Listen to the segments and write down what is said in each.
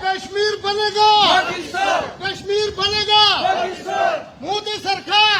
कश्मीर बनेगा पाकिस्तान, कश्मीर बनेगा पाकिस्तान। मोदी सरकार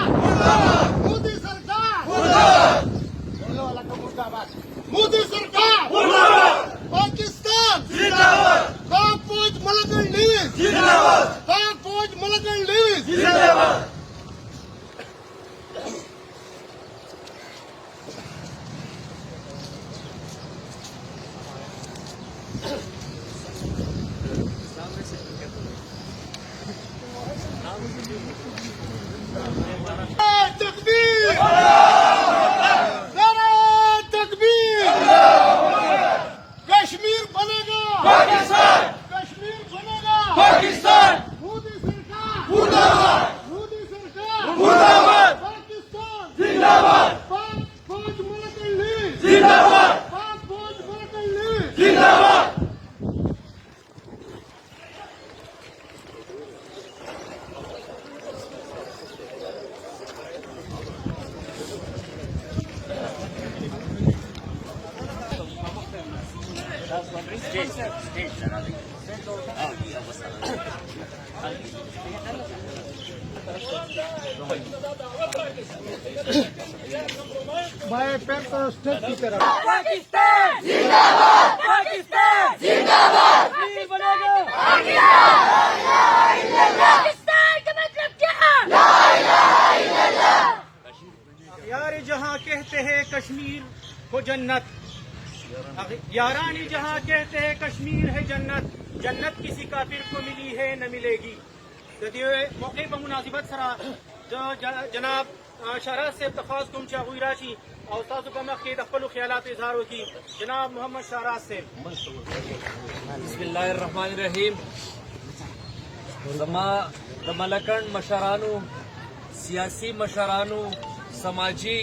मुर्दाबाद, मोदी सरकार मुर्दाबाद, मोदी सरकार मुर्दाबाद, पाकिस्तान जिंदाबाद, पाक फौज मलकन लीज जिंदाबाद, पाक फौज मलकन लीज जिंदाबाद। तकबीर, नारे तकबीर, कश्मीर बनेगा पाकिस्तान, कश्मीर बनेगा पाकिस्तान। मोदी सरकार मुर्दाबाद, मोदी सरकार मुर्दाबाद, पाकिस्तान जिंदाबाद, पाक फौज मलकन लीज जिंदाबाद, पाक फौज मलकन लीज जिंदाबाद। भाई पैर तो स्टेट की तरफ। पाकिस्तान जिंदाबाद, पाकिस्तान जिंदाबाद, कश्मीर बनेगा पाकिस्तान का मतलब क्या? ला इलाहा इल्लल्लाह। यार जहाँ कहते हैं कश्मीर को जन्नत, यारानी जहाँ कहते हैं कश्मीर है जन्नत, जन्नत किसी काफिर को मिली है न मिलेगी। मौके पर मुनासिबत सरा जो जनाब शहराज से दरख्वास्त तुम चाहुई राशि और सासु का मख के दखल ख्यालात इजहार होगी। जनाब मोहम्मद शहराज से बिस्मिल्लाहिर्रहमानिर्रहीम। मलकन मशरानू, सियासी मशरानू, समाजी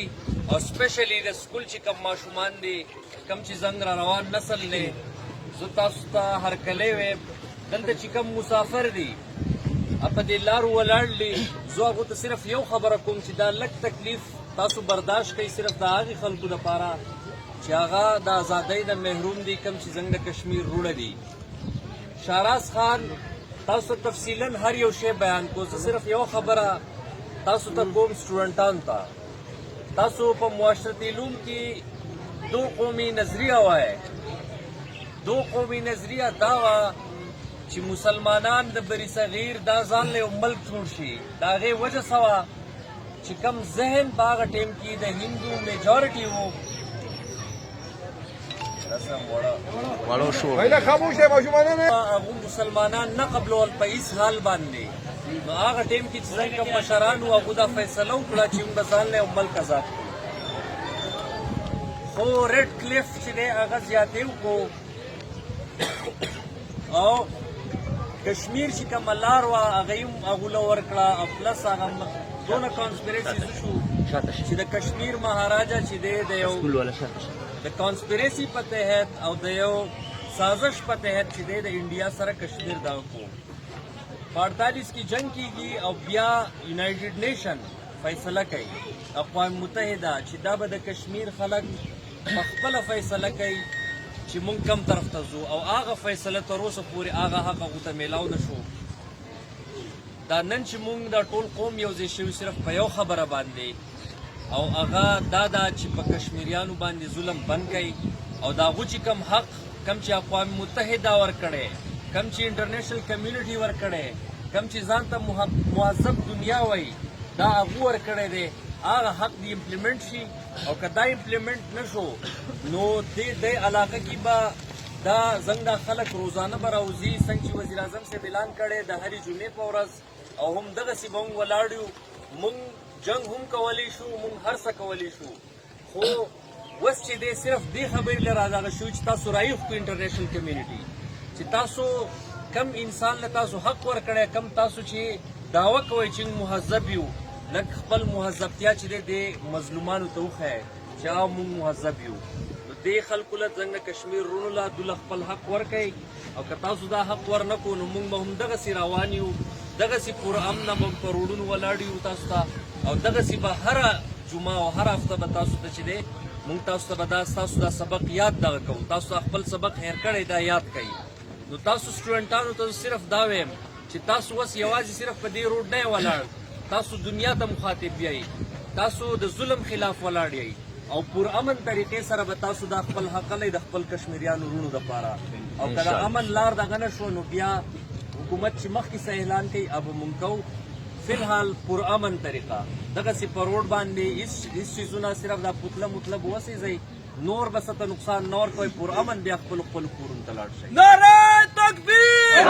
और स्पेशली द स्कूल ची कम माशुमान दी कम ची जंग रवान नस्ल ने जुता सुता हर कले वे दलते ची कम मुसाफर दी अब दिलार वलाड ली जो अगो तो सिर्फ यो खबर कुम ची दा लग तकलीफ तासु बर्दाश्त कई सिर्फ दा आगी खलकु दा पारा ची आगा दा आजादी दा महरूम दी कम ची जंग कश्मीर रूड़ दी। शहराज खान तासु तफसीलन हर यो शे बयान को सिर्फ यो खबरा तासु तक कोम स्टूडेंटान था तासु पर मुआशरती इलूम की दो कौमी नजरिया हुआ है। दो कौमी नजरिया दावा कि मुसलमानान द बरी सगीर दा जान ले मुल्क छोड़शी दागे वजह सवा कि कम जहन बाग टेम की द हिंदू मेजॉरिटी हो वालों शो खामोश है माशुमाना ने अब मुसलमानान न कबलो अल पैस हाल बांधे आग टेम की चीजें कम मशरान हुआ खुदा फैसला उकड़ा चिंग बजान ले मुल्क आजाद हो रेड क्लिफ चिने आगाज जाते को और کشمیر چې کومه لار وه هغه یې هم هغو له ورکړه او پلس هغه دونه کانسپیرسي شو چې د کشمیر مهاراجا چې دی د یو د کانسپیرسي په تحت او د یو سازش په تحت چې دی د انډیا سره کشمیر دغه کو په 48 کې جنگ کیږي او بیا یونایټډ نیشن فیصله کوي اقوام متحده چې دا به د کشمیر خلک په خپله فیصله کوي چې مونږ کم طرف ته ځو او هغه فیصله تر اوسه پورې هغه حق هغو ته میلاو نه شو. دا نن چې مونږ دا ټول قوم یو ځای شوي صرف په یو خبره باندې او هغه دا ده چې په کشمیریانو باندې ظلم بند کوي او د هغو چې کم حق کم چې اقوام متحده ورکړی کم چې انټرنیشنل کمیونټي ورکړی کم چې ځان ته مهذب دنیا وایي دا هغو ورکړی دی هغه حق دی امپلیمنٹ شي او که دا امپلیمنٹ نشو نو دې علاقه کې به دا زنګ دا خلک روزانه به راوځي څنګه چې وزیر اعظم صاحب اعلان کړی د هرې جمعې په ورځ او هم دغسې به موږ ولاړ یو موږ جنګ هم کولی شو موږ هر څه کولی شو خو اوس چې دی صرف دې خبرې له رادغه شو چې تاسو رایښ کړو انټرنیشنل کمیونټي چې تاسو کم انسان له تاسو حق ورکړی کم تاسو چې دعوه کوئ چې مهذب یو لږ خپل مهذبتیا چې دی د مظلومانو ته وښیئ چې هغه موږ مهذب یو نو دې خلکو له څنګه کشمیر وروڼو له دوی خپل حق ورکوئ او که تاسو دا حق ورنه کړو نو موږ به هم دغسې روان یو دغسې پرامنه به په روډونو ولاړ یو تاسو ته او دغسې به هره جمعه او هر هفته به تاسو ته چې دی موږ تاسو ته به دا ستاسو دا سبق یاد دغه کوو تاسو ته خپل سبق هیر کړی دا یاد کوي نو تاسو سټوډنټانو ته صرف دا وایم چې تاسو اوس یوازې صرف په دې روډ نه ولاړ تاسو دنیا ته مخاطب یئ تاسو د ظلم خلاف ولاړ یئ او پرامن طریقې سره به تاسو دا خپل حق لئ د خپل کشمیریانو وروڼو دپاره او که د امن لار دغه نه شو نو بیا حکومت چې مخکې څه اعلان کوي هغه به مونږ کوو فی الحال پرامن طریقه دغسې په روډ باندې هېڅ څیزونه صرف دا پتله مطلب وسېځئ نور به څه ته نقصان نه ورکوئ پرامن بیا خپلو کورونو ته لاړ شئ. نعره تکبیر